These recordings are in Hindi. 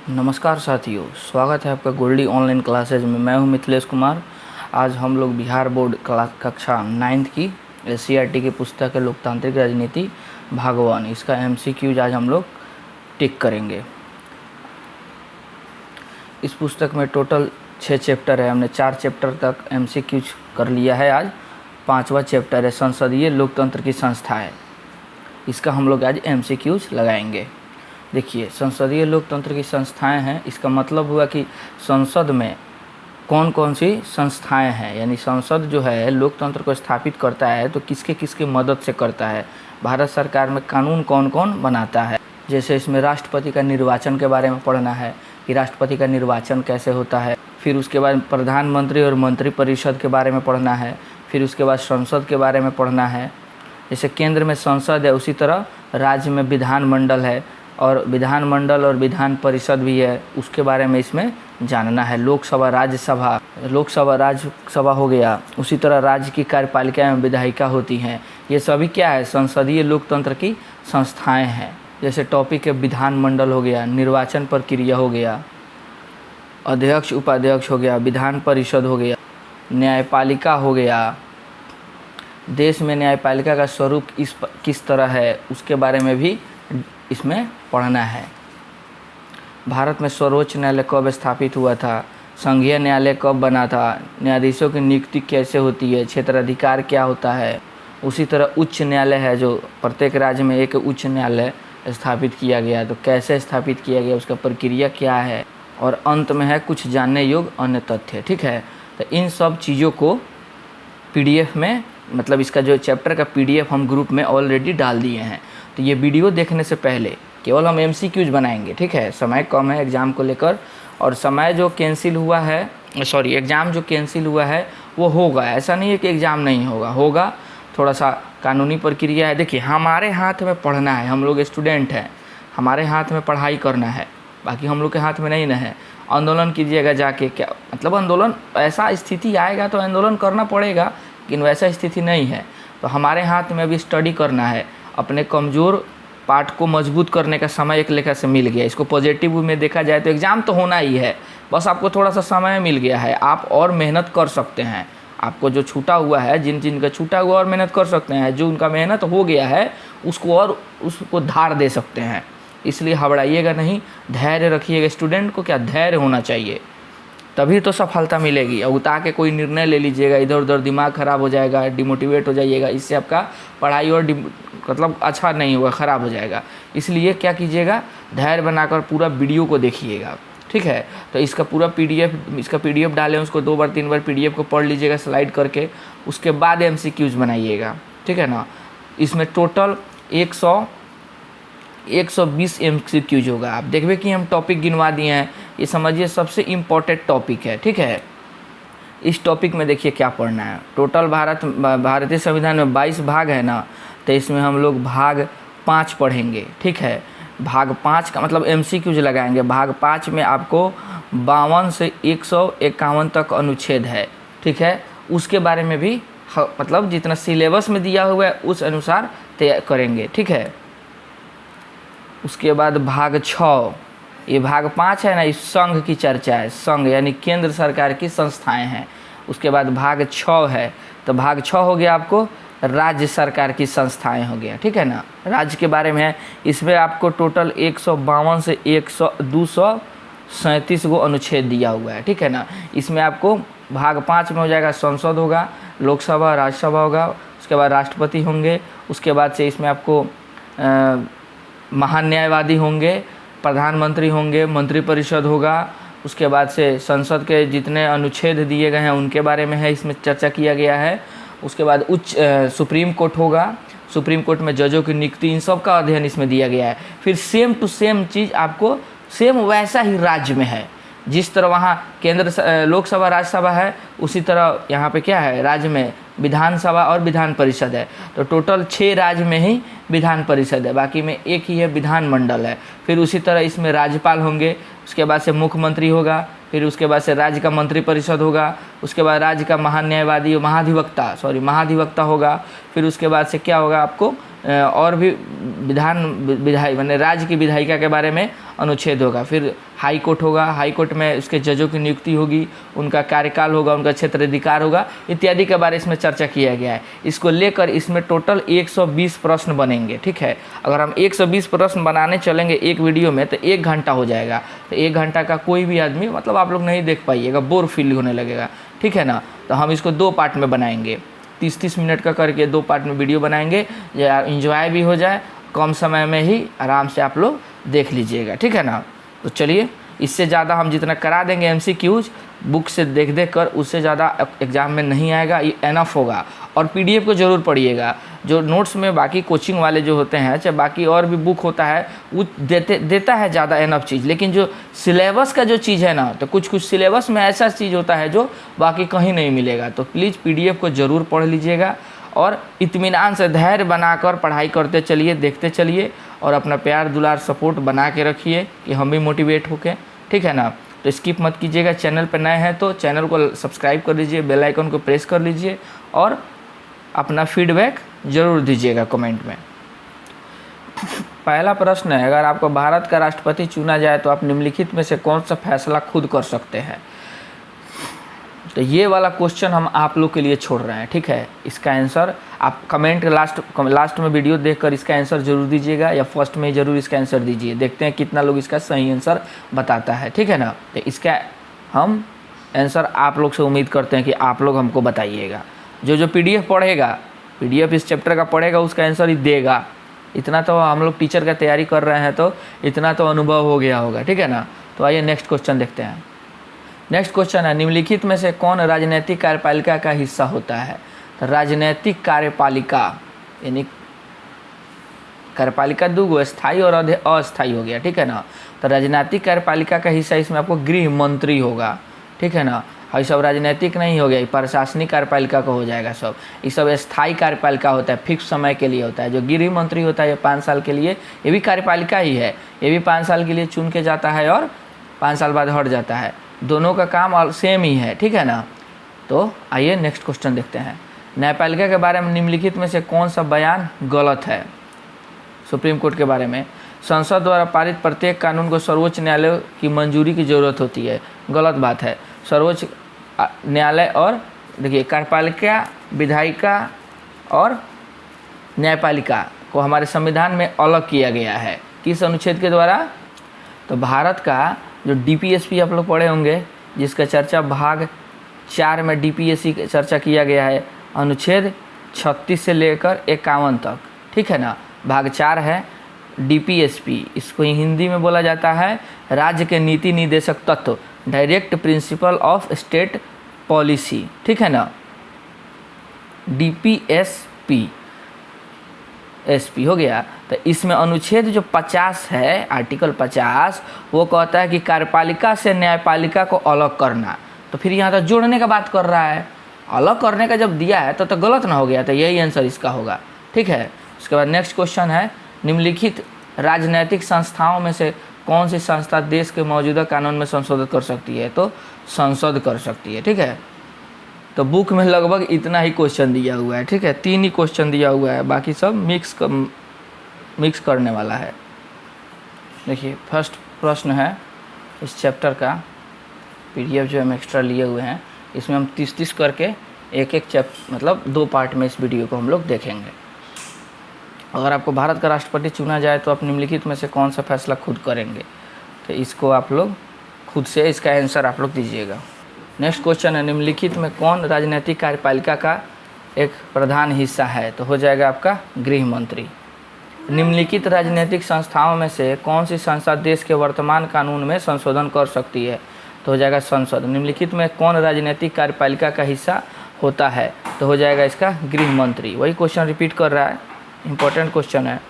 नमस्कार साथियों, स्वागत है आपका गोल्डी ऑनलाइन क्लासेज में। मैं हूं मिथिलेश कुमार। आज हम लोग बिहार बोर्ड क्लास कक्षा 9th की SCERT की पुस्तक है लोकतांत्रिक राजनीति भाग 1, इसका MCQs आज हम लोग टिक करेंगे। इस पुस्तक में टोटल 6 चैप्टर है। हमने 4 चैप्टर तक MCQs कर लिया है। आज 5वां चैप्टर है संसदीय लोकतंत्र की संस्थाएँ। इसका हम लोग आज MCQs लगाएंगे। देखिए, संसदीय लोकतंत्र की संस्थाएं हैं, इसका मतलब हुआ कि संसद में कौन कौन सी संस्थाएं हैं, यानी संसद जो है लोकतंत्र को स्थापित करता है तो किसके किसके मदद से करता है। भारत सरकार में कानून कौन कौन बनाता है। जैसे इसमें राष्ट्रपति का निर्वाचन के बारे में पढ़ना है कि राष्ट्रपति का निर्वाचन कैसे होता है। फिर उसके बाद प्रधानमंत्री और मंत्रिपरिषद के बारे में पढ़ना है। फिर उसके बाद संसद के बारे में पढ़ना है। जैसे केंद्र में संसद है, उसी तरह राज्य में विधानमंडल है और विधानमंडल और विधान परिषद भी है, उसके बारे में इसमें जानना है। लोकसभा राज्यसभा हो गया, उसी तरह राज्य की कार्यपालिका एवं विधायिका होती हैं। ये सभी क्या है, संसदीय लोकतंत्र की संस्थाएं हैं। जैसे टॉपिक है विधानमंडल हो गया, निर्वाचन प्रक्रिया हो गया, अध्यक्ष उपाध्यक्ष हो गया, विधान परिषद हो गया, न्यायपालिका हो गया, देश में न्यायपालिका का स्वरूप किस तरह है उसके बारे में भी इसमें पढ़ना है। भारत में सर्वोच्च न्यायालय कब स्थापित हुआ था, संघीय न्यायालय कब बना था, न्यायाधीशों की नियुक्ति कैसे होती है, क्षेत्राधिकार क्या होता है। उसी तरह उच्च न्यायालय है, जो प्रत्येक राज्य में एक उच्च न्यायालय स्थापित किया गया, तो कैसे स्थापित किया गया, उसका प्रक्रिया क्या है। और अंत में है कुछ जानने योग्य अन्य तथ्य। ठीक है, तो इन सब चीज़ों को PDF में, मतलब इसका जो चैप्टर का PDF हम ग्रुप में ऑलरेडी डाल दिए हैं। तो ये वीडियो देखने से पहले केवल हम MCQs बनाएंगे। ठीक है, समय कम है एग्ज़ाम को लेकर, और समय जो कैंसिल हुआ है, एग्ज़ाम जो कैंसिल हुआ है वो होगा। ऐसा नहीं है कि एग्ज़ाम नहीं होगा, थोड़ा सा कानूनी प्रक्रिया है। देखिए, हमारे हाथ में पढ़ना है, हम लोग स्टूडेंट हैं, हमारे हाथ में पढ़ाई करना है, बाकी हम लोग के हाथ में नहीं न है। आंदोलन कीजिएगा जाके, क्या मतलब आंदोलन, ऐसा स्थिति आएगा तो आंदोलन करना पड़ेगा, लेकिन वैसा स्थिति नहीं है। तो हमारे हाथ में अभी स्टडी करना है, अपने कमज़ोर पार्ट को मजबूत करने का समय एक लेखा से मिल गया। इसको पॉजिटिव में देखा जाए तो एग्ज़ाम तो होना ही है, बस आपको थोड़ा सा समय मिल गया है, आप और मेहनत कर सकते हैं। आपको जो छूटा हुआ है, जिन का छूटा हुआ और मेहनत कर सकते हैं, जो उनका मेहनत हो गया है उसको धार दे सकते हैं। इसलिए घबराइएगा नहीं, धैर्य रखिएगा। स्टूडेंट को क्या धैर्य होना चाहिए, तभी तो सफलता मिलेगी। और उतार के कोई निर्णय ले लीजिएगा, इधर उधर दिमाग ख़राब हो जाएगा, डिमोटिवेट हो जाइएगा, इससे आपका पढ़ाई और मतलब अच्छा नहीं होगा, ख़राब हो जाएगा। इसलिए क्या कीजिएगा, धैर्य बनाकर पूरा वीडियो को देखिएगा। ठीक है, तो इसका पूरा PDF डालें, उसको 2 बार 3 बार PDF को पढ़ लीजिएगा स्लाइड करके, उसके बाद MCQs बनाइएगा। ठीक है ना। इसमें टोटल 120 MCQs होगा। आप देखिए कि हम टॉपिक गिनवा दिए हैं, ये समझिए सबसे इम्पोर्टेंट टॉपिक है। ठीक है, इस टॉपिक में देखिए क्या पढ़ना है। टोटल भारतीय संविधान में 22 भाग है ना, तो इसमें हम लोग भाग 5 पढ़ेंगे। ठीक है, भाग 5 का मतलब MCQs लगाएंगे। भाग 5 में आपको 52 से 151 तक अनुच्छेद है। ठीक है, उसके बारे में भी मतलब जितना सिलेबस में दिया हुआ है उस अनुसार तैयार करेंगे। ठीक है, उसके बाद भाग 6, ये भाग 5 है ना, इस संघ की चर्चा है। संघ यानी केंद्र सरकार की संस्थाएं हैं। उसके बाद भाग 6 है, तो भाग 6 हो गया आपको राज्य सरकार की संस्थाएं हो गया। ठीक है ना, राज्य के बारे में है। इसमें आपको टोटल 152 से 237 गो अनुच्छेद दिया हुआ है। ठीक है ना, इसमें आपको भाग 5 में हो जाएगा संसद होगा, लोकसभा राज्यसभा होगा, उसके बाद राष्ट्रपति होंगे, उसके बाद से इसमें आपको महान्यायवादी होंगे, प्रधानमंत्री होंगे, मंत्रिपरिषद होगा, उसके बाद से संसद के जितने अनुच्छेद दिए गए हैं उनके बारे में है, इसमें चर्चा किया गया है। उसके बाद सुप्रीम कोर्ट होगा, सुप्रीम कोर्ट में जजों की नियुक्ति, इन सब का अध्ययन इसमें दिया गया है। फिर सेम टू सेम चीज़ आपको सेम वैसा ही राज्य में है, जिस तरह वहाँ केंद्र लोकसभा राज्यसभा है, उसी तरह यहाँ पे क्या है, राज्य में विधानसभा और विधान परिषद है। तो टोटल 6 राज्य में ही विधान परिषद है, बाकी में एक ही है विधानमंडल है। फिर उसी तरह इसमें राज्यपाल होंगे, उसके बाद से मुख्यमंत्री होगा, फिर उसके बाद से राज्य का मंत्रिपरिषद होगा, उसके बाद राज्य का महाधिवक्ता होगा, फिर उसके बाद से क्या होगा, आपको और भी विधायी मैंने राज्य की विधायिका के बारे में अनुच्छेद होगा। फिर हाई कोर्ट होगा, हाई कोर्ट में उसके जजों की नियुक्ति होगी, उनका कार्यकाल होगा, उनका क्षेत्राधिकार होगा इत्यादि के बारे में इसमें चर्चा किया गया है। इसको लेकर इसमें टोटल 120 प्रश्न बनेंगे, ठीक है। अगर हम 120 प्रश्न बनाने चलेंगे एक वीडियो में तो 1 घंटा हो जाएगा। तो 1 घंटा का कोई भी आदमी मतलब आप लोग नहीं देख पाइएगा, बोर फील होने लगेगा, ठीक है ना। तो हम इसको 2 पार्ट में बनाएंगे, 30-30 मिनट का करके 2 पार्ट में वीडियो बनाएंगे, इंजॉय भी हो जाए, कम समय में ही आराम से आप लोग देख लीजिएगा, ठीक है ना। तो चलिए, इससे ज़्यादा हम जितना करा देंगे MCQs बुक से देख कर, उससे ज़्यादा एग्ज़ाम में नहीं आएगा, ये एनफ होगा। और PDF को ज़रूर पढ़िएगा। जो नोट्स में बाकी कोचिंग वाले जो होते हैं, चाहे बाकी और भी बुक होता है, वो देता है ज़्यादा एनफ चीज़, लेकिन जो सिलेबस का जो चीज़ है ना, तो कुछ सिलेबस में ऐसा चीज़ होता है जो बाकी कहीं नहीं मिलेगा। तो प्लीज़ PDF को ज़रूर पढ़ लीजिएगा और इत्मीनान से धैर्य बनाकर पढ़ाई करते चलिए, देखते चलिए और अपना प्यार दुलार सपोर्ट बना के रखिए कि हम भी मोटिवेट होके, ठीक है ना। तो स्किप मत कीजिएगा। चैनल पर नए हैं तो चैनल को सब्सक्राइब कर लीजिए, बेल आइकन को प्रेस कर लीजिए और अपना फीडबैक ज़रूर दीजिएगा कमेंट में। पहला प्रश्न है, अगर आपको भारत का राष्ट्रपति चुना जाए तो आप निम्नलिखित में से कौन सा फैसला खुद कर सकते हैं। तो ये वाला क्वेश्चन हम आप लोग के लिए छोड़ रहे हैं, ठीक है। इसका आंसर आप कमेंट लास्ट में वीडियो देखकर इसका आंसर जरूर दीजिएगा, या फर्स्ट में जरूर इसका आंसर दीजिए। देखते हैं कितना लोग इसका सही आंसर बताता है, ठीक है ना। तो इसका हम आंसर आप लोग से उम्मीद करते हैं कि आप लोग हमको बताइएगा। जो PDF पढ़ेगा, PDF इस चैप्टर का पढ़ेगा, उसका आंसर ही देगा। इतना तो हम लोग टीचर का तैयारी कर रहे हैं तो इतना तो अनुभव हो गया होगा, ठीक है ना। तो आइए नेक्स्ट क्वेश्चन देखते हैं। नेक्स्ट क्वेश्चन है, निम्नलिखित में से कौन राजनीतिक कार्यपालिका का हिस्सा होता है। तो राजनीतिक कार्यपालिका यानी कार्यपालिका 2 स्थायी और अस्थायी हो गया, ठीक है ना। तो राजनीतिक कार्यपालिका का हिस्सा इसमें आपको गृह मंत्री होगा, ठीक है ना। ये सब राजनीतिक नहीं हो गया, प्रशासनिक कार्यपालिका का हो जाएगा सब। ये सब स्थायी कार्यपालिका होता है, फिक्स समय के लिए होता है। जो गृह मंत्री होता है ये 5 साल के लिए, ये भी कार्यपालिका ही है, ये भी 5 साल के लिए चुन के जाता है और 5 साल बाद हट जाता है। दोनों का काम सेम ही है, ठीक है ना। तो आइए नेक्स्ट क्वेश्चन देखते हैं। न्यायपालिका के बारे में निम्नलिखित में से कौन सा बयान गलत है। सुप्रीम कोर्ट के बारे में, संसद द्वारा पारित प्रत्येक कानून को सर्वोच्च न्यायालय की मंजूरी की ज़रूरत होती है। गलत बात है। सर्वोच्च न्यायालय और देखिए कार्यपालिका, विधायिका और न्यायपालिका को हमारे संविधान में अलग किया गया है। किस अनुच्छेद के द्वारा। तो भारत का जो DPSP आप लोग पढ़े होंगे, जिसका चर्चा भाग 4 में DPSC की चर्चा किया गया है, अनुच्छेद 36 से लेकर 51 तक, ठीक है ना। भाग 4 है DPSP, इसको हिंदी में बोला जाता है राज्य के नीति निर्देशक तत्व, direct principle of state policy, ठीक है ना। DPSP हो गया। तो इसमें अनुच्छेद जो 50 है, आर्टिकल 50, वो कहता है कि कार्यपालिका से न्यायपालिका को अलग करना। तो फिर यहाँ तो जोड़ने का बात कर रहा है, अलग करने का जब दिया है तो गलत ना हो गया। तो यही आंसर इसका होगा, ठीक है। उसके बाद नेक्स्ट क्वेश्चन है, निम्नलिखित राजनीतिक संस्थाओं में से कौन सी संस्था देश के मौजूदा कानून में संशोधन कर सकती है। तो संसद कर सकती है, ठीक है। तो बुक में लगभग इतना ही क्वेश्चन दिया हुआ है, ठीक है। 3 ही क्वेश्चन दिया हुआ है, बाकी सब मिक्स करने वाला है। देखिए फर्स्ट प्रश्न है इस चैप्टर का, PDF जो हम एक्स्ट्रा लिए हुए हैं, इसमें हम 30-30 करके एक मतलब 2 पार्ट में इस वीडियो को हम लोग देखेंगे। अगर आपको भारत का राष्ट्रपति चुना जाए तो आप निम्नलिखित में से कौन सा फैसला खुद करेंगे। तो इसको आप लोग खुद से इसका आंसर आप लोग दीजिएगा। नेक्स्ट क्वेश्चन है, निम्नलिखित में कौन राजनीतिक कार्यपालिका का एक प्रधान हिस्सा है। तो हो जाएगा आपका गृह मंत्री। निम्नलिखित राजनीतिक संस्थाओं में से कौन सी संस्था देश के वर्तमान कानून में संशोधन कर सकती है। तो हो जाएगा संसद। निम्नलिखित में कौन राजनीतिक कार्यपालिका का हिस्सा होता है। तो हो जाएगा इसका गृह मंत्री। वही क्वेश्चन रिपीट कर रहा है, इंपॉर्टेंट क्वेश्चन है।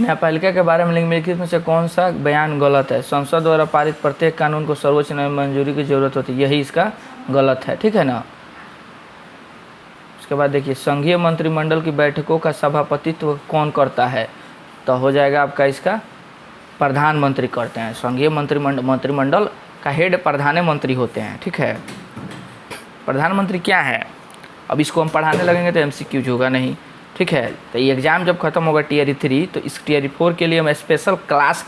न्यायपालिका के बारे में निम्नलिखित में से कौन सा बयान गलत है। संसद द्वारा पारित प्रत्येक कानून को सर्वोच्च न्यायालय मंजूरी की जरूरत होती है, यही इसका गलत है, ठीक है ना। उसके बाद देखिए, संघीय मंत्रिमंडल की बैठकों का सभापतित्व कौन करता है। तो हो जाएगा आपका इसका प्रधानमंत्री करते हैं। संघीय मंत्रिमंडल का हेड प्रधानमंत्री होते हैं, ठीक है। प्रधानमंत्री क्या है, अब इसको हम पढ़ाने लगेंगे तो MCQ होगा नहीं, ठीक है। तो ये एग्ज़ाम जब ख़त्म होगा टीयर 3, तो इस टीयर 4 के लिए हम स्पेशल क्लास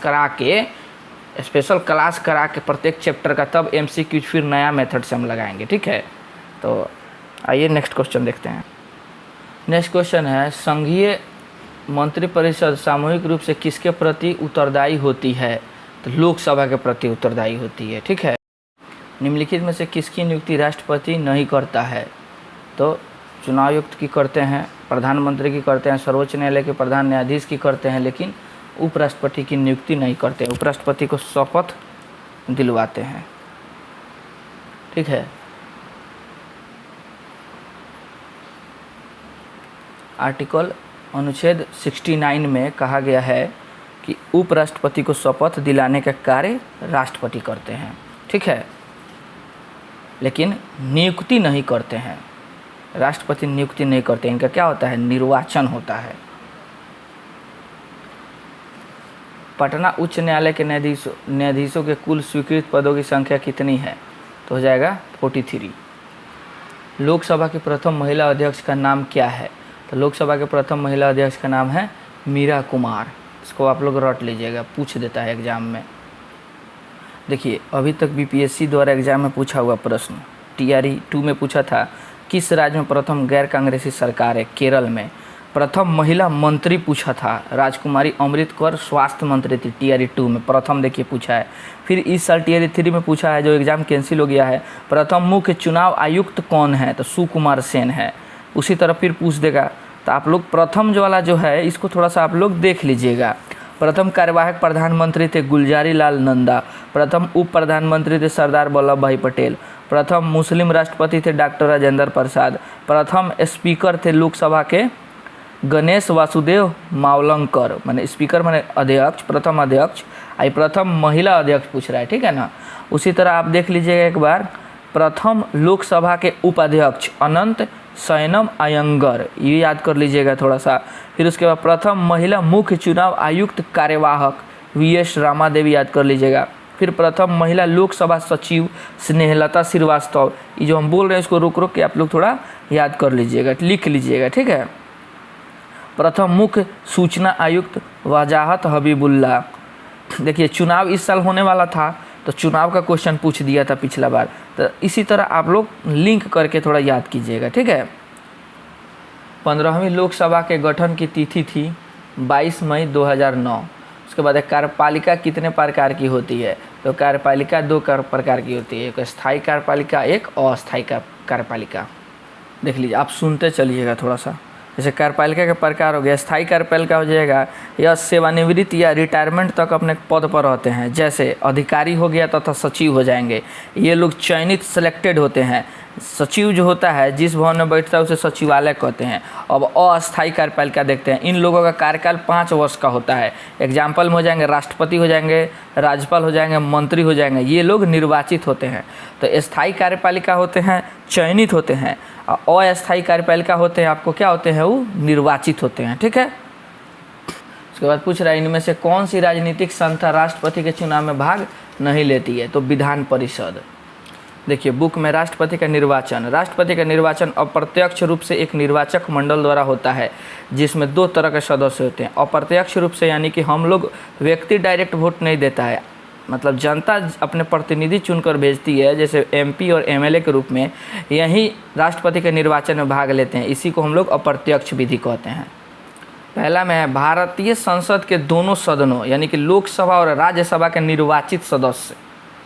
करा के प्रत्येक चैप्टर का तब MCQ फिर नया मेथड से हम लगाएंगे, ठीक है। तो आइए नेक्स्ट क्वेश्चन देखते हैं। नेक्स्ट क्वेश्चन है, संघीय मंत्रिपरिषद सामूहिक रूप से किसके प्रति उत्तरदायी होती है? तो लोकसभा के प्रति उत्तरदायी होती है, ठीक है। निम्नलिखित में से किसकी नियुक्ति राष्ट्रपति नहीं करता है? तो चुनाव आयुक्त की करते हैं, प्रधानमंत्री की करते हैं, सर्वोच्च न्यायालय के प्रधान न्यायाधीश की करते हैं, लेकिन उपराष्ट्रपति की नियुक्ति नहीं करते हैं। उपराष्ट्रपति को शपथ दिलवाते हैं, ठीक है। आर्टिकल अनुच्छेद 69 में कहा गया है कि उपराष्ट्रपति को शपथ दिलाने का कार्य राष्ट्रपति करते हैं, ठीक है, लेकिन नियुक्ति नहीं करते हैं। राष्ट्रपति नियुक्ति नहीं करते, इनका क्या होता है? निर्वाचन होता है। पटना उच्च न्यायालय के न्यायाधीशों के कुल स्वीकृत पदों की संख्या कितनी है? तो हो जाएगा 43। लोकसभा की प्रथम महिला अध्यक्ष का नाम क्या है? तो लोकसभा के प्रथम महिला अध्यक्ष का नाम है मीरा कुमार। इसको आप लोग रट लीजिएगा, पूछ देता है एग्जाम में। देखिए, अभी तक BPSC द्वारा एग्जाम में पूछा हुआ प्रश्न TRE 2 में पूछा था, किस राज्य में प्रथम गैर कांग्रेसी सरकार है? केरल में। प्रथम महिला मंत्री पूछा था, राजकुमारी अमृत कौर स्वास्थ्य मंत्री थी TRE 2 में, प्रथम देखिए पूछा है। फिर इस साल TRE 3 में पूछा है, जो एग्ज़ाम कैंसिल हो गया है, प्रथम मुख्य चुनाव आयुक्त कौन है? तो सुकुमार सेन है। उसी तरह फिर पूछ देगा, तो आप लोग प्रथम जो वाला जो है इसको थोड़ा सा आप लोग देख लीजिएगा। प्रथम कार्यवाहक प्रधानमंत्री थे गुलजारी लाल नंदा। प्रथम उप प्रधानमंत्री थे सरदार वल्लभ भाई पटेल। प्रथम मुस्लिम राष्ट्रपति थे डॉक्टर राजेंद्र प्रसाद। प्रथम स्पीकर थे लोकसभा के गणेश वासुदेव मावलंकर, माने स्पीकर माने अध्यक्ष, प्रथम अध्यक्ष। आई प्रथम महिला अध्यक्ष पूछ रहा है, ठीक है ना। उसी तरह आप देख लीजिएगा एक बार, प्रथम लोकसभा के उपाध्यक्ष अनंत सैनम अयंगर, ये याद कर लीजिएगा थोड़ा सा। फिर उसके बाद प्रथम महिला मुख्य चुनाव आयुक्त कार्यवाहक VS रामा देवी, याद कर लीजिएगा। फिर प्रथम महिला लोकसभा सचिव स्नेहलता श्रीवास्तव। ये जो हम बोल रहे हैं इसको रोक रोक के आप लोग थोड़ा याद कर लीजिएगा, लिख लीजिएगा, ठीक है। प्रथम मुख्य सूचना आयुक्त वजाहत हबीबुल्ला। देखिए, चुनाव इस साल होने वाला था, तो चुनाव का क्वेश्चन पूछ दिया था पिछला बार, तो इसी तरह आप लोग लिंक करके थोड़ा याद कीजिएगा, ठीक है। 15वीं लोकसभा के गठन की तिथि थी 22 मई 2009। उसके बाद कार्यपालिका कितने प्रकार की होती है? तो कार्यपालिका 2 प्रकार की होती है, एक स्थायी कार्यपालिका, एक अस्थायी कार्यपालिका। देख लीजिए, आप सुनते चलिएगा थोड़ा सा। जैसे कार्यपालिका के प्रकार हो गया, स्थायी कार्यपालिका हो जाएगा, यह सेवानिवृत्त या रिटायरमेंट तक अपने पद पर रहते हैं, जैसे अधिकारी हो गया तथा सचिव हो जाएंगे। ये लोग चयनित सेलेक्टेड होते हैं। सचिव जो होता है, जिस भवन में बैठता है उसे सचिवालय कहते हैं। अब अस्थायी कार्यपालिका देखते हैं, इन लोगों का कार्यकाल 5 वर्ष का होता है। एग्जाम्पल में हो जाएंगे राष्ट्रपति हो जाएंगे, राज्यपाल हो जाएंगे, मंत्री हो जाएंगे, ये लोग निर्वाचित होते हैं। तो स्थायी कार्यपालिका होते हैं, चयनित होते हैं, और अस्थायी कार्यपालिका होते हैं, आपको क्या होते हैं? वो निर्वाचित होते हैं, ठीक है। उसके बाद पूछ रहा है, इनमें से कौन सी राजनीतिक संस्था राष्ट्रपति के चुनाव में भाग नहीं लेती है? तो विधान परिषद। देखिए, बुक में राष्ट्रपति का निर्वाचन अप्रत्यक्ष रूप से एक निर्वाचक मंडल द्वारा होता है, जिसमें 2 तरह के सदस्य होते हैं। अप्रत्यक्ष रूप से यानी कि हम लोग व्यक्ति डायरेक्ट वोट नहीं देता है, मतलब जनता अपने प्रतिनिधि चुनकर भेजती है, जैसे MP और MLA के रूप में, यही राष्ट्रपति के निर्वाचन में भाग लेते हैं। इसी को हम लोग अप्रत्यक्ष विधि कहते हैं। पहला में है भारतीय संसद के दोनों सदनों, यानी कि लोकसभा और राज्यसभा के निर्वाचित सदस्य,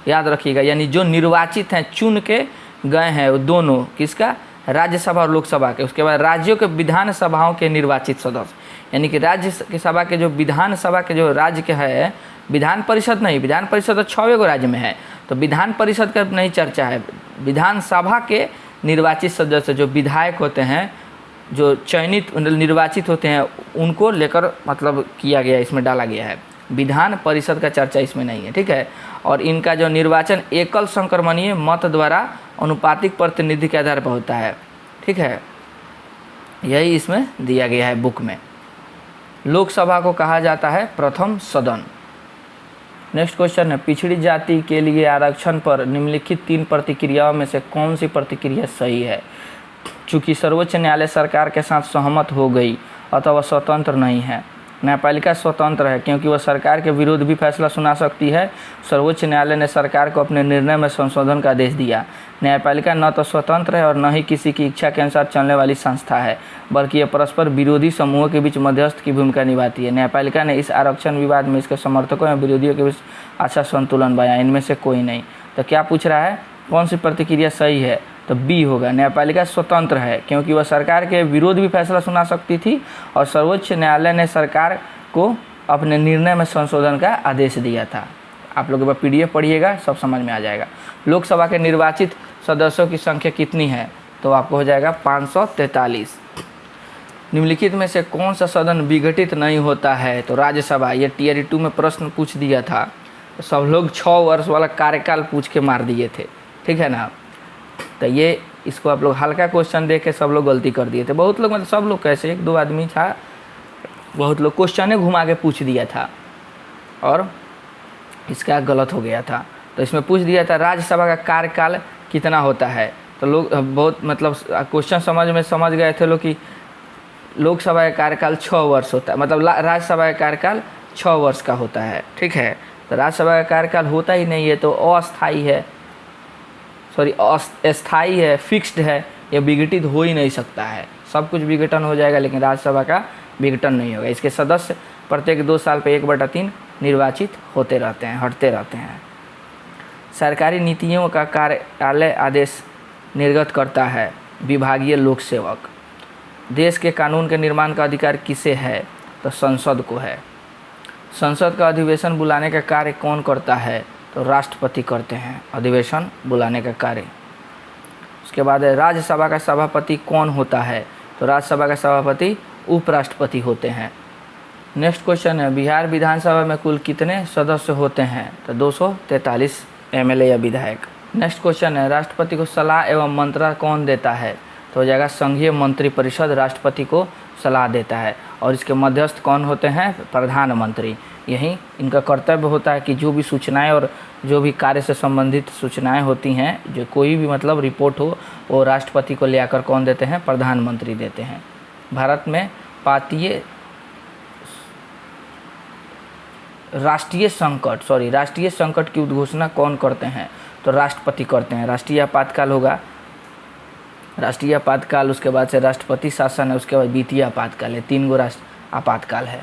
याद रखिएगा, यानी जो निर्वाचित हैं, चुन के गए हैं, वो दोनों, किसका? राज्यसभा और लोकसभा के। उसके बाद राज्यों के विधानसभाओं के निर्वाचित सदस्य, यानी कि राज्य की सभा के जो विधानसभा के जो राज्य के है, विधान परिषद नहीं, विधान परिषद तो 6 राज्य में है, तो विधान परिषद का नहीं चर्चा है। विधानसभा के निर्वाचित सदस्य जो विधायक होते हैं, जो चयनित निर्वाचित होते हैं, उनको लेकर मतलब किया गया, इसमें डाला गया है। विधान परिषद का चर्चा इसमें नहीं है, ठीक है। और इनका जो निर्वाचन एकल संक्रमणीय मत द्वारा अनुपातिक प्रतिनिधि के आधार पर होता है, ठीक है। यही इसमें दिया गया है बुक में। लोकसभा को कहा जाता है प्रथम सदन। नेक्स्ट क्वेश्चन है, पिछड़ी जाति के लिए आरक्षण पर निम्नलिखित 3 प्रतिक्रियाओं में से कौन सी प्रतिक्रिया सही है? चूँकि सर्वोच्च न्यायालय सरकार के साथ सहमत हो गई अतः वह स्वतंत्र नहीं है। न्यायपालिका स्वतंत्र है क्योंकि वह सरकार के विरुद्ध भी फैसला सुना सकती है। सर्वोच्च न्यायालय ने सरकार को अपने निर्णय में संशोधन का आदेश दिया। न्यायपालिका न तो स्वतंत्र है और न ही किसी की इच्छा के अनुसार चलने वाली संस्था है, बल्कि यह परस्पर विरोधी समूहों के बीच मध्यस्थ की भूमिका निभाती है। न्यायपालिका ने इस आरक्षण विवाद में इसके समर्थकों एवं विरोधियों के बीच अच्छा संतुलन बनाया, इनमें से कोई नहीं। तो क्या पूछ रहा है, कौन सी प्रतिक्रिया सही है? तो बी होगा, न्यायपालिका स्वतंत्र है क्योंकि वह सरकार के विरोध भी फैसला सुना सकती थी और सर्वोच्च न्यायालय ने सरकार को अपने निर्णय में संशोधन का आदेश दिया था। आप लोग PDF पढ़िएगा, सब समझ में आ जाएगा। लोकसभा के निर्वाचित सदस्यों की संख्या कितनी है? तो आपको हो जाएगा 543। निम्नलिखित में से कौन सा सदन विघटित नहीं होता है? तो राज्यसभा। ये Tier 2 में प्रश्न पूछ दिया था, तो सब लोग 6 वर्ष वाला कार्यकाल पूछ के मार दिए थे, ठीक है ना। तो ये इसको आप लोग हल्का क्वेश्चन देख के सब लोग गलती कर दिए थे। बहुत लोग, मतलब सब लोग कैसे, 1-2 आदमी था, बहुत लोग क्वेश्चन घुमा के पूछ दिया था और इसका गलत हो गया था। तो इसमें पूछ दिया था राज्यसभा का कार्यकाल कितना होता है। तो लोग बहुत, मतलब क्वेश्चन समझ गए थे लोग कि लोकसभा का कार्यकाल 6 वर्ष होता है, मतलब राज्यसभा का कार्यकाल 6 वर्ष का होता है, ठीक है। तो राज्यसभा का कार्यकाल होता ही नहीं है, तो अस्थाई है, सॉरी अस्थाई है, फिक्स्ड है, ये विघटित हो ही नहीं सकता है। सब कुछ विघटन हो जाएगा लेकिन राज्यसभा का विघटन नहीं होगा। इसके सदस्य प्रत्येक 2 साल पर 1/3 निर्वाचित होते रहते हैं, हटते रहते हैं। सरकारी नीतियों का कार्यालय आदेश निर्गत करता है विभागीय लोक सेवक। देश के कानून के निर्माण का अधिकार किसे है? तो संसद को है। संसद का अधिवेशन बुलाने का कार्य कौन करता है? तो राष्ट्रपति करते हैं अधिवेशन बुलाने का कार्य। उसके बाद राज्यसभा का सभापति कौन होता है? तो राज्यसभा का सभापति उपराष्ट्रपति होते हैं। नेक्स्ट क्वेश्चन है, बिहार विधानसभा में कुल कितने सदस्य होते हैं? तो 243 MLA या विधायक। नेक्स्ट क्वेश्चन है, राष्ट्रपति को सलाह एवं मंत्रणा कौन देता है? तो हो जाएगा संघीय मंत्रिपरिषद राष्ट्रपति को सलाह देता है। और इसके मध्यस्थ कौन होते हैं? प्रधानमंत्री। यही इनका कर्तव्य होता है कि जो भी सूचनाएं और जो भी कार्य से संबंधित सूचनाएं होती हैं, जो कोई भी मतलब रिपोर्ट हो, वो राष्ट्रपति को ले आकर कौन देते हैं? प्रधानमंत्री देते हैं। भारत में राष्ट्रीय संकट की उद्घोषणा कौन करते हैं? तो राष्ट्रपति करते हैं। राष्ट्रीय आपातकाल होगा, राष्ट्रीय आपातकाल, उसके बाद से राष्ट्रपति शासन है, उसके बाद वित्तीय आपातकाल है। 3 गो आपातकाल है।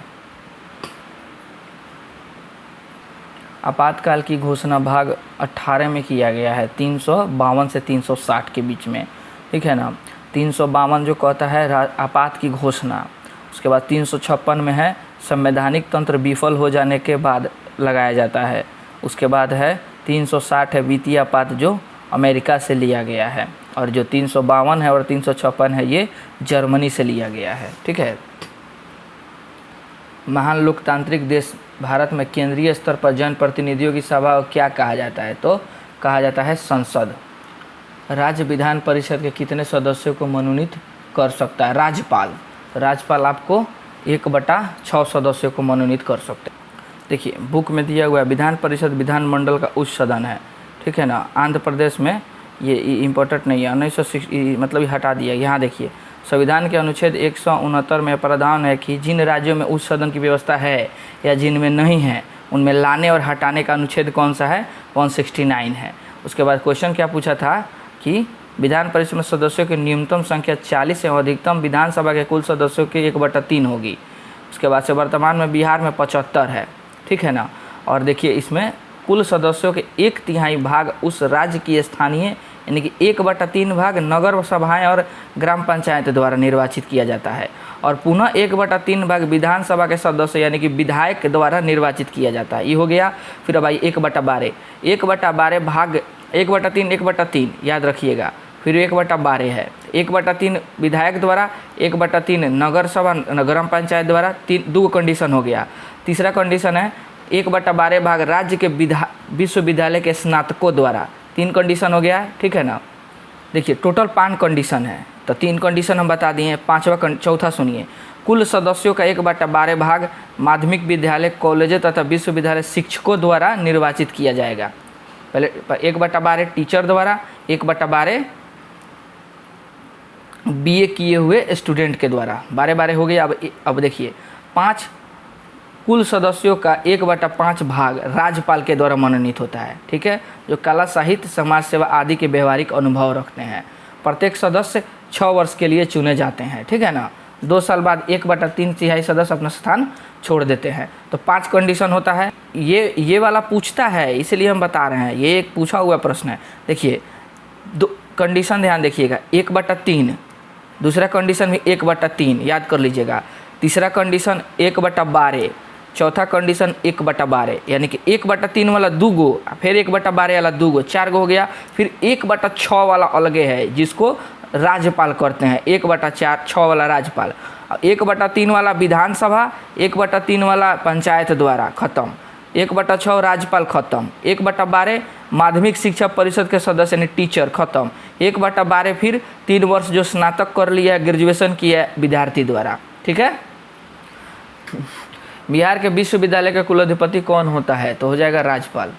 आपातकाल की घोषणा भाग 18 में किया गया है, 352 से 360 के बीच में, ठीक है ना। 352 जो कहता है आपात की घोषणा। उसके बाद 356 में है संवैधानिक तंत्र विफल हो जाने के बाद लगाया जाता है। उसके बाद है 360 है वित्तीय आपात जो अमेरिका से लिया गया है। और जो 352 है और 356 है ये जर्मनी से लिया गया है, ठीक है। महान लोकतांत्रिक देश भारत में केंद्रीय स्तर पर जनप्रतिनिधियों की सभा को क्या कहा जाता है? तो कहा जाता है संसद। राज्य विधान परिषद के कितने सदस्यों को मनोनीत कर सकता है? राज्यपाल। राज्यपाल आपको 1/6 सदस्यों को मनोनीत कर सकते हैं। देखिए बुक में दिया हुआ है, विधान परिषद विधानमंडल का उच्च सदन है, ठीक है ना। आंध्र प्रदेश में ये इम्पोर्टेंट नहीं है, 1960 मतलब ये हटा दिया। यहाँ देखिए संविधान के अनुच्छेद 169 में प्रावधान है कि जिन राज्यों में उच्च सदन की व्यवस्था है या जिनमें नहीं है, उनमें लाने और हटाने का अनुच्छेद कौन सा है? 169 है। उसके बाद क्वेश्चन क्या पूछा था कि विधान परिषद में सदस्यों की न्यूनतम संख्या 40 एवं अधिकतम विधानसभा के कुल सदस्यों की 1/3 होगी। उसके बाद से वर्तमान में बिहार में 75 है, ठीक है ना। और देखिए इसमें कुल सदस्यों के 1/3 भाग उस राज्य की स्थानीय यानी कि 1/3 भाग नगर सभाएं और ग्राम पंचायत द्वारा निर्वाचित किया जाता है और पुनः 1/3 भाग विधानसभा के सदस्य यानी कि विधायक द्वारा निर्वाचित किया जाता है। ये हो गया। फिर अब आई 1/12 भाग 1/3 1/3 याद रखिएगा। फिर 1/12 है, 1/3 विधायक द्वारा, 1/3 नगर सभा ग्राम पंचायत द्वारा। 2 कंडीशन हो गया। तीसरा कंडीशन है 1/12 भाग राज्य के विश्वविद्यालय के स्नातकों द्वारा। 3 कंडीशन हो गया, ठीक है ना। देखिए टोटल 5 कंडीशन है, तो 3 कंडीशन हम बता दिए हैं। चौथा सुनिए, कुल सदस्यों का 1/12 भाग माध्यमिक विद्यालय, कॉलेजों तथा विश्वविद्यालय शिक्षकों द्वारा निर्वाचित किया जाएगा। पहले 1/12 टीचर द्वारा, 1/12 बीए किए हुए स्टूडेंट के द्वारा। 12 हो गए। अब देखिए 5 कुल सदस्यों का 1/5 भाग राज्यपाल के द्वारा मनोनीत होता है, ठीक है, जो कला, साहित्य, समाज सेवा आदि के व्यवहारिक अनुभव रखते हैं। प्रत्येक सदस्य 6 वर्ष के लिए चुने जाते हैं, ठीक है ना। 2 साल बाद 1/3 सदस्य अपना स्थान छोड़ देते हैं। तो 5 कंडीशन होता है। ये वाला पूछता है, इसलिए हम बता रहे हैं, ये एक पूछा हुआ प्रश्न है। देखिए 2 कंडीशन ध्यान देखिएगा, 1/3, दूसरा कंडीशन भी 1/3 याद कर लीजिएगा, तीसरा कंडीशन 1/12, चौथा कंडीशन 1/12, यानी कि 1/3 वाला 2 गो, फिर 1/12 वाला 2 गो, 4 गो हो गया। फिर 1/6 वाला अलगे है जिसको राज्यपाल करते हैं, 1/6 वाला राज्यपाल, 1/3 वाला विधानसभा, 1/3 वाला पंचायत द्वारा खत्म, 1/6 राज्यपाल खत्म, 1/12 माध्यमिक शिक्षा परिषद के सदस्य यानी टीचर खत्म, 1/12 फिर 3 वर्ष जो स्नातक कर लिया, ग्रेजुएशन किया विद्यार्थी द्वारा, ठीक है। बिहार के विश्वविद्यालय का कुलाधिपति कौन होता है? तो हो जाएगा राज्यपाल।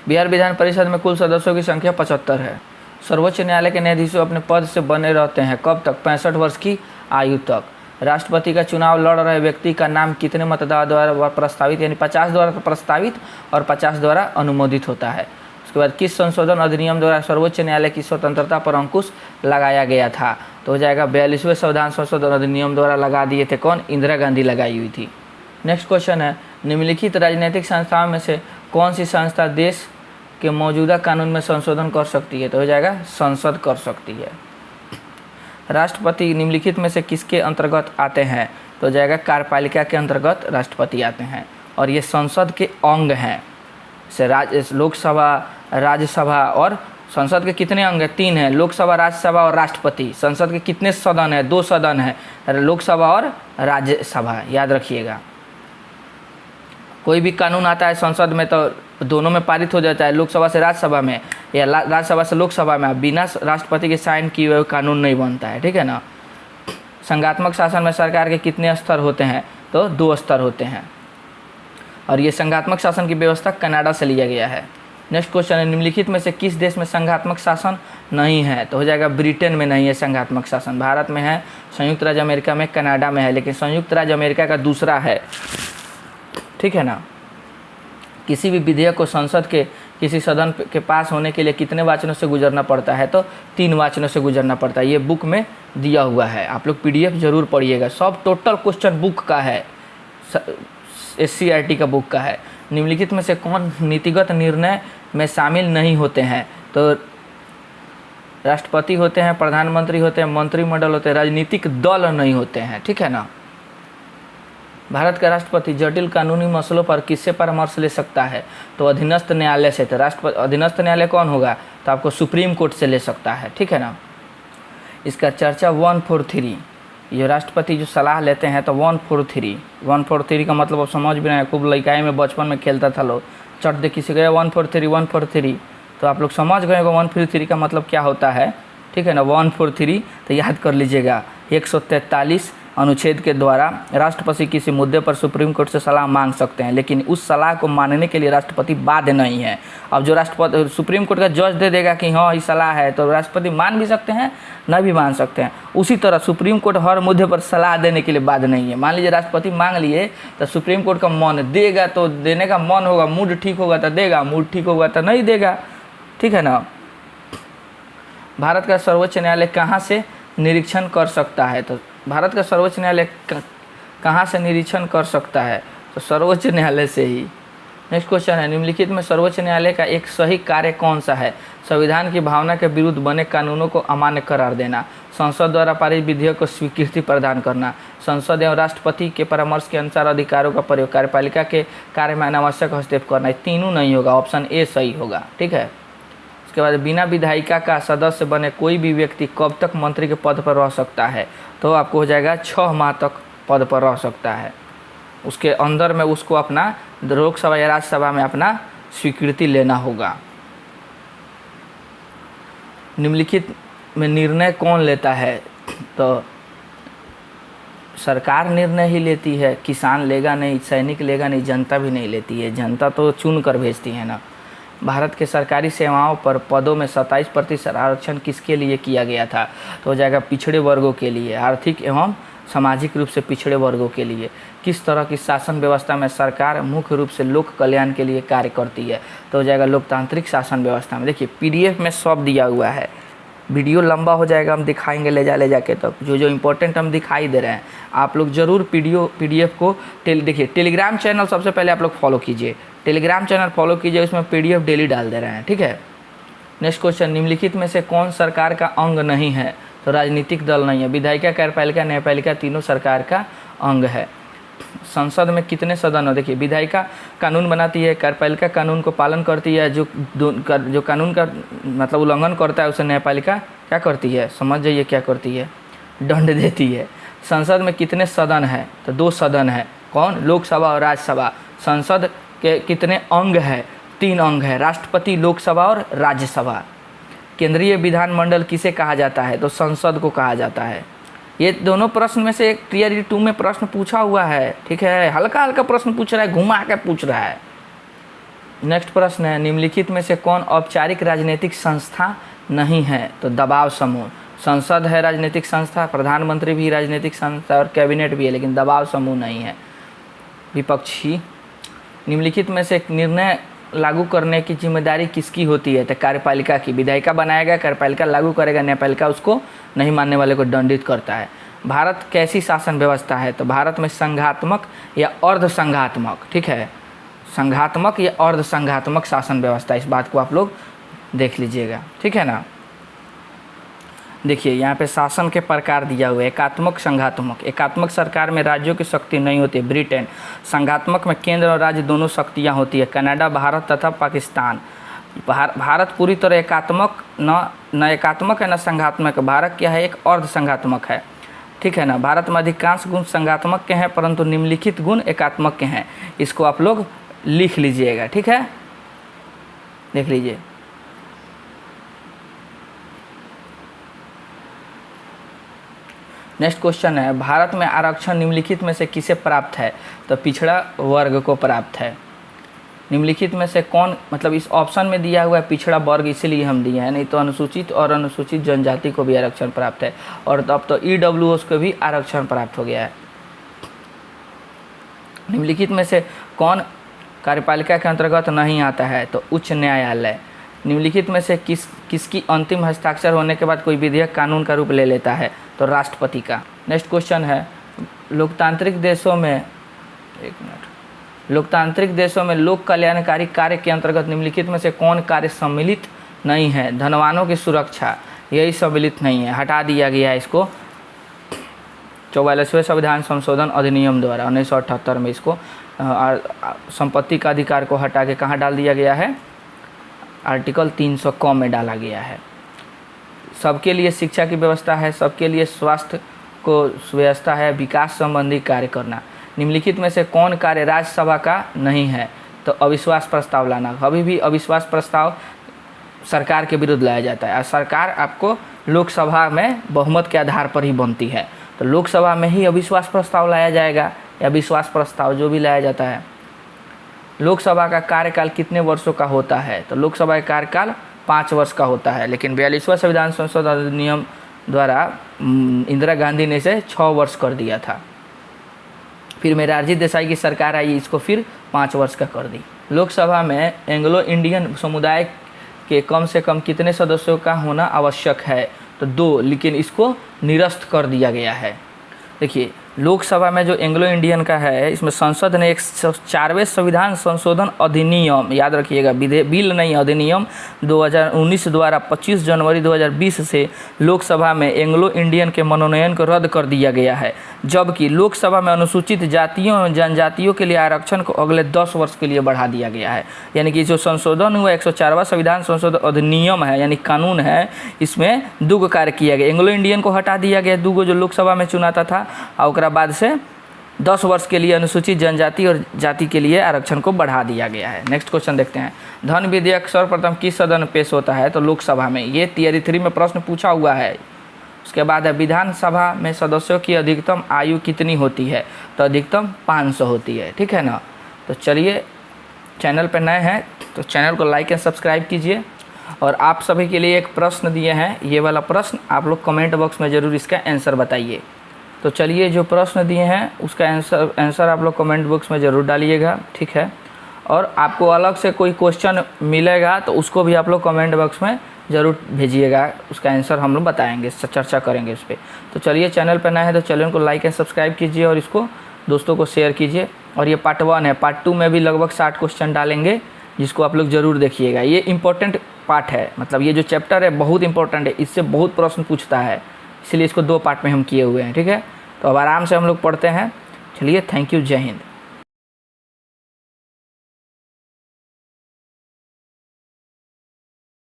बिहार विधान परिषद में कुल सदस्यों की संख्या 75 है। सर्वोच्च न्यायालय के न्यायाधीश अपने पद से बने रहते हैं कब तक? 65 वर्ष की आयु तक। राष्ट्रपति का चुनाव लड़ रहे व्यक्ति का नाम कितने मतदाता द्वारा प्रस्तावित, यानी 50 द्वारा प्रस्तावित और 50 द्वारा अनुमोदित होता है। उसके बाद किस संशोधन अधिनियम द्वारा सर्वोच्च न्यायालय की स्वतंत्रता पर अंकुश लगाया गया था? तो हो जाएगा 42वें संविधान संशोधन अधिनियम द्वारा लगा दिए थे। कौन? इंदिरा गांधी लगाई हुई थी। नेक्स्ट क्वेश्चन है, निम्नलिखित राजनीतिक संस्थाओं में से कौन सी संस्था देश के मौजूदा कानून में संशोधन कर सकती है? तो हो जाएगा संसद कर सकती है। राष्ट्रपति निम्नलिखित में से किसके अंतर्गत आते हैं? तो हो जाएगा कार्यपालिका के अंतर्गत राष्ट्रपति आते हैं और ये संसद के अंग हैं। जैसे लोकसभा, राज्यसभा और संसद के कितने अंग हैं? 3 हैं, लोकसभा, राज्यसभा और राष्ट्रपति। संसद के कितने सदन हैं? 2 सदन हैं, लोकसभा और राज्यसभा, याद रखिएगा। कोई भी कानून आता है संसद में तो दोनों में पारित हो जाता है, लोकसभा से राज्यसभा में या राज्यसभा से लोकसभा में। बिना राष्ट्रपति के साइन किए हुए कानून नहीं बनता है, ठीक है ना। संघात्मक शासन में सरकार के कितने स्तर होते हैं? तो 2 स्तर होते हैं और ये संघात्मक शासन की व्यवस्था कनाडा से लिया गया है। नेक्स्ट क्वेश्चन है, निम्नलिखित में से किस देश में संघात्मक शासन नहीं है? तो हो जाएगा ब्रिटेन में नहीं है संघात्मक शासन, भारत में है, संयुक्त राज्य अमेरिका में, कनाडा में है, लेकिन संयुक्त राज्य अमेरिका का दूसरा है, ठीक है ना। किसी भी विधेयक को संसद के किसी सदन के पास होने के लिए कितने वाचनों से गुजरना पड़ता है? तो 3 वाचनों से गुजरना पड़ता है। ये बुक में दिया हुआ है, आप लोग PDF जरूर पढ़िएगा। सब टोटल क्वेश्चन बुक का है, SCERT का बुक का है। निम्नलिखित में से कौन नीतिगत निर्णय में शामिल नहीं होते हैं? तो राष्ट्रपति होते हैं, प्रधानमंत्री होते हैं, मंत्रिमंडल होते हैं, राजनीतिक दल नहीं होते हैं, ठीक है ना। भारत का राष्ट्रपति जटिल कानूनी मसलों पर किससे परामर्श ले सकता है? तो अधीनस्थ न्यायालय से। तो राष्ट्रपति अधीनस्थ न्यायालय कौन होगा? तो आपको सुप्रीम कोर्ट से ले सकता है, ठीक है ना। इसका चर्चा 143, ये राष्ट्रपति जो सलाह लेते हैं तो 143 का मतलब अब समझ भी नहीं है, खूब लड़काई में बचपन में खेलता था लोग, चट दे किसी गया 143 तो आप लोग समझ गए 143 का मतलब क्या होता है, ठीक है ना। 143 तो याद कर लीजिएगा, 143 अनुच्छेद के द्वारा राष्ट्रपति किसी मुद्दे पर सुप्रीम कोर्ट से सलाह मांग सकते हैं, लेकिन उस सलाह को मानने के लिए राष्ट्रपति बाध्य नहीं है। अब जो राष्ट्रपति सुप्रीम कोर्ट का जज दे देगा कि हाँ ये सलाह है, तो राष्ट्रपति मान भी सकते हैं, न भी मान सकते हैं। उसी तरह सुप्रीम कोर्ट हर मुद्दे पर सलाह देने के लिए बाध्य नहीं है। मान लीजिए राष्ट्रपति मांग लिए तो सुप्रीम कोर्ट का मन देगा तो देने का मन होगा, मूड ठीक होगा तो देगा, मूड ठीक होगा तो नहीं देगा, ठीक है ना। भारत का सर्वोच्च न्यायालय कहाँ से निरीक्षण कर सकता है? तो भारत का सर्वोच्च न्यायालय कहाँ से निरीक्षण कर सकता है? तो सर्वोच्च न्यायालय से ही। नेक्स्ट क्वेश्चन है, निम्नलिखित में सर्वोच्च न्यायालय का एक सही कार्य कौन सा है? संविधान की भावना के विरुद्ध बने कानूनों को अमान्य करार देना, संसद द्वारा पारित विधेयक को स्वीकृति प्रदान करना, संसद एवं राष्ट्रपति के परामर्श के अनुसार अधिकारों का प्रयोग, कार्यपालिका के कार्य में अनावश्यक हस्तक्षेप करना। तीनों नहीं होगा, ऑप्शन ए सही होगा, ठीक है। उसके बाद बिना विधायिका का सदस्य बने कोई भी व्यक्ति कब तक मंत्री के पद पर रह सकता है? तो आपको हो जाएगा 6 माह तक पद पर रह सकता है। उसके अंदर में उसको अपना लोकसभा या राज्यसभा में अपना स्वीकृति लेना होगा। निम्नलिखित में निर्णय कौन लेता है? तो सरकार निर्णय ही लेती है, किसान लेगा नहीं, सैनिक लेगा नहीं, जनता भी नहीं लेती है, जनता तो चुन कर भेजती है ना। भारत के सरकारी सेवाओं पर पदों में 27% आरक्षण किसके लिए किया गया था? तो हो जाएगा पिछड़े वर्गों के लिए, आर्थिक एवं सामाजिक रूप से पिछड़े वर्गों के लिए। किस तरह की शासन व्यवस्था में सरकार मुख्य रूप से लोक कल्याण के लिए कार्य करती है? तो हो जाएगा लोकतांत्रिक शासन व्यवस्था में। देखिए PDF में सब दिया हुआ है, वीडियो लंबा हो जाएगा, हम दिखाएंगे ले जाके, तो जो इम्पोर्टेंट हम दिखाई दे रहे हैं आप लोग ज़रूर PDF को देखिए। टेलीग्राम चैनल सबसे पहले आप लोग फॉलो कीजिए, टेलीग्राम चैनल फॉलो कीजिए, उसमें PDF डेली डाल दे रहे हैं, ठीक है। नेक्स्ट क्वेश्चन, निम्नलिखित में से कौन सरकार का अंग नहीं है? तो राजनीतिक दल नहीं है। विधायिका, कार्यपालिका, न्यायपालिका तीनों सरकार का अंग है। संसद में कितने सदन हो? देखिए विधायिका कानून बनाती है, कार्यपालिका कानून को पालन करती है, जो कानून का मतलब उल्लंघन करता है उसे न्यायपालिका क्या करती है? समझ जाइए क्या करती है, दंड देती है। संसद में कितने सदन है? तो 2 सदन है। कौन? लोकसभा और राज्यसभा। संसद के कितने अंग है? 3 अंग है, राष्ट्रपति, लोकसभा और राज्यसभा। केंद्रीय विधानमंडल किसे कहा जाता है? तो संसद को कहा जाता है। ये दोनों प्रश्न में से एक टीआरई 2 में प्रश्न पूछा हुआ है, ठीक है, हल्का हल्का प्रश्न पूछ रहा है, घुमा के पूछ रहा है। नेक्स्ट प्रश्न है, निम्नलिखित में से कौन औपचारिक राजनीतिक संस्था नहीं है? तो दबाव समूह। संसद है राजनीतिक संस्था, प्रधानमंत्री भी राजनीतिक संस्था और कैबिनेट भी है, लेकिन दबाव समूह नहीं है। विपक्षी। निम्नलिखित में से एक निर्णय लागू करने की जिम्मेदारी किसकी होती है? तो कार्यपालिका की। विधायिका बनाएगा, कार्यपालिका लागू करेगा, न्यायपालिका उसको नहीं मानने वाले को दंडित करता है। भारत कैसी शासन व्यवस्था है? तो भारत में संघात्मक या अर्ध संघात्मक, ठीक है, संघात्मक या अर्ध संघात्मक शासन व्यवस्था, इस बात को आप लोग देख लीजिएगा, ठीक है ना। देखिए यहाँ पे शासन के प्रकार दिया हुआ है, एकात्मक, संघात्मक। एकात्मक सरकार में राज्यों की शक्ति नहीं होती है, ब्रिटेन। संघात्मक में केंद्र और राज्य दोनों शक्तियाँ होती है, कनाडा, भारत तथा पाकिस्तान। भारत पूरी तरह एकात्मक न एकात्मक है न संघात्मक है। भारत क्या है? एक अर्ध संघात्मक है, ठीक है ना। भारत में अधिकांश गुण संघात्मक के हैं परंतु निम्नलिखित गुण एकात्मक के हैं। इसको आप लोग लिख लीजिएगा, ठीक है, देख लीजिए। नेक्स्ट क्वेश्चन है, भारत में आरक्षण निम्नलिखित में से किसे प्राप्त है? तो पिछड़ा वर्ग को प्राप्त है। निम्नलिखित में से कौन, मतलब इस ऑप्शन में दिया हुआ है पिछड़ा वर्ग, इसीलिए हम दिए हैं, नहीं तो अनुसूचित और अनुसूचित जनजाति को भी आरक्षण प्राप्त है, और अब तो EWS को भी आरक्षण प्राप्त हो गया है। निम्नलिखित में से कौन कार्यपालिका के अंतर्गत नहीं आता है? तो उच्च न्यायालय। निम्नलिखित में से किसकी अंतिम हस्ताक्षर होने के बाद कोई विधेयक कानून का रूप ले लेता है? तो राष्ट्रपति का। नेक्स्ट क्वेश्चन है, लोकतांत्रिक देशों में लोक कल्याणकारी कार्य के अंतर्गत निम्नलिखित में से कौन कार्य सम्मिलित नहीं है? धनवानों की सुरक्षा, यही सम्मिलित नहीं है, हटा दिया गया है इसको 44वें संविधान संशोधन अधिनियम द्वारा 1978 में। इसको संपत्ति का अधिकार को हटा के कहाँ डाल दिया गया है? आर्टिकल 300 क में डाला गया है। सबके लिए शिक्षा की व्यवस्था है, सबके लिए स्वास्थ्य को व्यवस्था है, विकास संबंधी कार्य करना। निम्नलिखित में से कौन कार्य राज्यसभा का नहीं है? तो अविश्वास प्रस्ताव लाना। कभी भी अविश्वास प्रस्ताव सरकार के विरुद्ध लाया जाता है, और सरकार आपको लोकसभा में बहुमत के आधार पर ही बनती है, तो लोकसभा में ही अविश्वास प्रस्ताव लाया जाएगा, या विश्वास प्रस्ताव जो भी लाया जाता है। लोकसभा का कार्यकाल कितने वर्षों का होता है? तो लोकसभा का कार्यकाल 5 वर्ष का होता है, लेकिन 42वां संविधान संशोधन अधिनियम द्वारा इंदिरा गांधी ने इसे 6 वर्ष कर दिया था। फिर मोरारजी देसाई की सरकार आई, इसको फिर 5 वर्ष का कर दी। लोकसभा में एंग्लो इंडियन समुदाय के कम से कम कितने सदस्यों का होना आवश्यक है? तो 2, लेकिन इसको निरस्त कर दिया गया है। देखिए लोकसभा में जो एंग्लो इंडियन का है, इसमें संसद ने 104वें संविधान संशोधन अधिनियम, याद रखिएगा बिल नहीं अधिनियम 2019 द्वारा 25 जनवरी 2020 से लोकसभा में एंग्लो इंडियन के मनोनयन को रद्द कर दिया गया है, जबकि लोकसभा में अनुसूचित जातियों और जनजातियों के लिए आरक्षण को अगले 10 वर्ष के लिए बढ़ा दिया गया है। यानी कि जो संशोधन हुआ 104वां संविधान संशोधन अधिनियम है, यानी कानून है, इसमें 2 कार्य किया गया। एंग्लो इंडियन को हटा दिया गया, 2 जो लोकसभा में चुनाता था, और बाद से 10 वर्ष के लिए अनुसूचित जनजाति और जाति के लिए आरक्षण को बढ़ा दिया गया है। नेक्स्ट क्वेश्चन देखते हैं, धन विधेयक सर्वप्रथम किस सदन में पेश होता है? तो लोकसभा में। ये थियरी 3 में प्रश्न पूछा हुआ है। उसके बाद है विधानसभा में सदस्यों की अधिकतम आयु कितनी होती है? तो अधिकतम 500 होती है, ठीक है ना। तो चलिए चैनल पर नए हैं तो चैनल को लाइक एंड सब्सक्राइब कीजिए। और आप सभी के लिए एक प्रश्न दिए हैं, ये वाला प्रश्न आप लोग कमेंट बॉक्स में ज़रूर इसका आंसर बताइए। तो चलिए जो प्रश्न दिए हैं उसका आंसर आप लोग कमेंट बॉक्स में ज़रूर डालिएगा, ठीक है। और आपको अलग से कोई क्वेश्चन मिलेगा तो उसको भी आप लोग कमेंट बॉक्स में ज़रूर भेजिएगा, उसका आंसर हम लोग बताएंगे, चर्चा करेंगे उस पर। तो चलिए चैनल पर नए हैं तो चैनल को लाइक एंड सब्सक्राइब कीजिए और इसको दोस्तों को शेयर कीजिए। और ये पार्ट 1 है, पार्ट 2 में भी लगभग 60 क्वेश्चन डालेंगे जिसको आप लोग ज़रूर देखिएगा। ये इंपॉर्टेंट पार्ट है, मतलब ये जो चैप्टर है बहुत इंपॉर्टेंट है, इससे बहुत प्रश्न पूछता है, इसलिए इसको 2 पार्ट में हम किए हुए हैं, ठीक है। तो अब आराम से हम लोग पढ़ते हैं। चलिए, थैंक यू, जय हिंद।